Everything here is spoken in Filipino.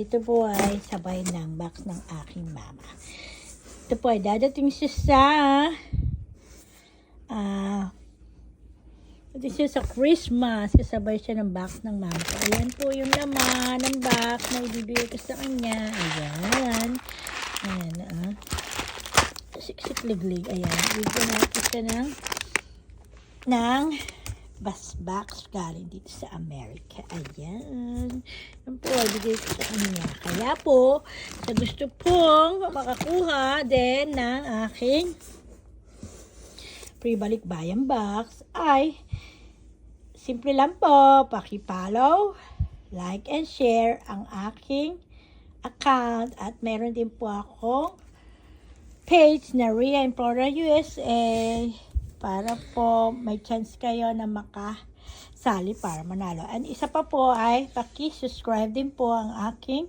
Ito po ay sabay ng box ng aking mama. Ito po ay dadating siya sa Christmas. Kasabay siya ng box ng mama ko. Ayan po yung laman ng box na ibibigay ko sa kanya. Ayan. Ayan. Siksik-liglig. Ayan. Ibigay natin siya ng box galing dito sa Amerika. Ayan. Yan po, ibigay ko sa kanya. Kaya po, sa gusto pong makakuha din ng aking free balikbayan box, ay simple lang po, paki-follow, like and share ang aking account at meron din po akong page na Ria Implora USA para po may chance kayo na makasali para manalo. And isa pa po ay paki-subscribe din po ang aking